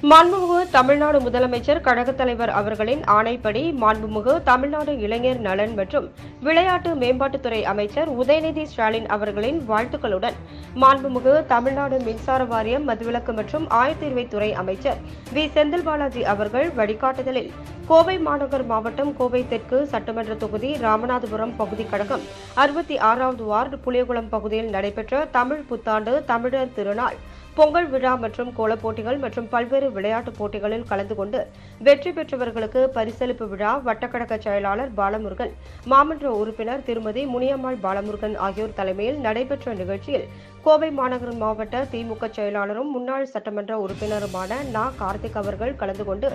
மாண்புமிகு தமிழ்நாடு முதலமைச்சர் கழகத் தலைவர் அவர்களின் ஆணைப்படி மாண்புமிகு தமிழ்நாடு இளைஞர் நலன் மற்றும் விளையாட்டு மேம்பாட்டுத்துறை அமைச்சர் உதயநிதி ஸ்டாலின் அவர்களின் வாழ்த்துக்களுடன் மாண்புமிகு தமிழ்நாடு மின்சார வாரியம் மதுவிலக்கு மற்றும் ஆயத்தீர்வைத்துறை அமைச்சர் வி செந்தில் பாலாஜி அவர்கள் வழிகாட்டுதலில் கோவை மாநகர் மாவட்டம் கோவை தெற்கு சட்டமன்ற தொகுதி ராமநாதபுரம் பகுதி கழகம் 66வது வார்டு புளியகுளம் பகுதியில் நடைபெற்ற தமிழ் புத்தாண்டு தமிழர் திருநாள் பொங்கல் விழா மற்றும் கோலப் போட்டிகள் மற்றும் பல்வேறு விளையாட்டுப் போட்டிகளில் கலந்து கொண்டு வெற்றி பெற்றவர்களுக்கு பரிசளிப்பு விழா வட்டக்கழக செயலாளர் பாலமுருகன், மாமன்ற உறுப்பினர் திருமதி முனியம்மாள் பாலமுருகன் ஆகியோர் தலைமையில் நடைபெற்ற நிகழ்ச்சியில் கோவை மாநகர மாவட்ட திமுக செயலாளரும் முன்னாள் சட்டமன்ற உறுப்பினருமான நா. கார்த்திக் அவர்கள் கலந்து கொண்டு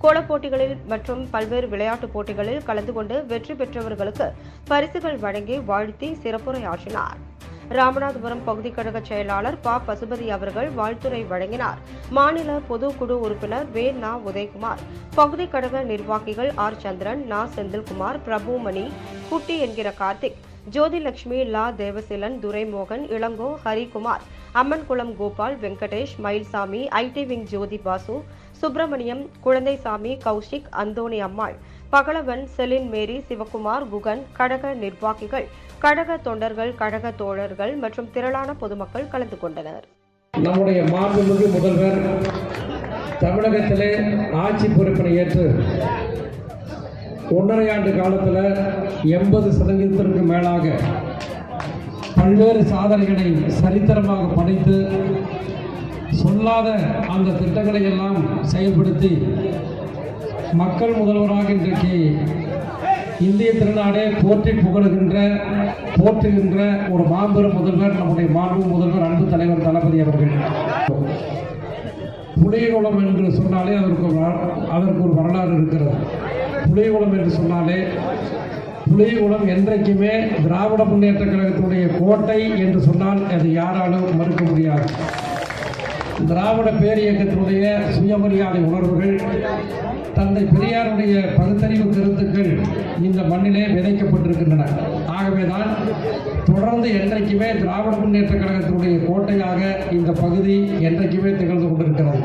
கோலப் போட்டிகளில் மற்றும் பல்வேறு விளையாட்டுப் போட்டிகளில் கலந்து கொண்டு வெற்றி பெற்றவர்களுக்கு பரிசுகள் வழங்கி வாழ்த்தி சிறப்புரையாற்றினார். ராமநாதபுரம் பகுதி கழக செயலாளர் ப. பசுபதி அவர்கள் வாழ்த்துரை வழங்கினார். மாநில பொதுக்குழு உறுப்பினர் வே. நா. உதயகுமார், பகுதி கழக நிர்வாகிகள் ஆர். சந்திரன், நா. செந்தில்குமார், பிரபுமணி, குட்டி என்கிற கார்த்திக், ஜோதிலட்சுமி, லா. தேவசீலன், துரைமோகன், இளங்கோ, ஹரிகுமார், அம்மன்குளம் கோபால், வெங்கடேஷ், மயில்சாமி, ஐடி விங் ஜோதி பாசு, சுப்பிரமணியம், குழந்தைசாமி, கௌஷிக், அந்தோணி அம்மாள், பகலவன், செலின் மேரி, சிவகுமார், குகன், கழக நிர்வாகிகள், கழக தொண்டர்கள், கழக தோழர்கள் மற்றும் திரளான பொதுமக்கள் கலந்து கொண்டனர். நம்முடைய மாண்புமிகு முதல்வர் தமிழகத்திலே ஆட்சி பொறுப்பினை ஏற்று 1.5 ஆண்டு காலத்தில் 80% மேலாக பல்வேறு சாதனைகளை சரித்திரமாக படைத்து சொல்லாத அந்த திட்டங்களை எல்லாம் செயல்படுத்தி மக்கள் முதல்வராக இன்றைக்கு இந்திய திருநாடே போற்றி போற்றுகின்ற ஒரு மாபெரும் முதல்வர் நம்முடைய மாண்பு முதல்வர் அன்பு தலைவர் தளபதி அவர்கள். புளியகுளம் என்று சொன்னாலே அதற்கு ஒரு வரலாறு இருக்கிறது. புளியகுளம் என்று சொன்னாலே புளியகுளம் என்றைக்குமே திராவிட முன்னேற்ற கழகத்தினுடைய கோட்டை என்று சொன்னால் அது யாராலும் மறுக்க முடியாது. திராவிட பேரியக்கத்தினுடைய சுயமரியாதை உணர்வுகள், தந்தை பெரியாருடைய பகுத்தறிவு கருத்துக்கள் இந்த மண்ணிலே விதைக்கப்பட்டிருக்கின்றன. ஆகவேதான் தொடர்ந்து என்றைக்குமே திராவிட முன்னேற்ற கழகத்தினுடைய கோட்டையாக இந்த பகுதி என்றைக்குமே திகழ்ந்து கொண்டிருக்கிறது.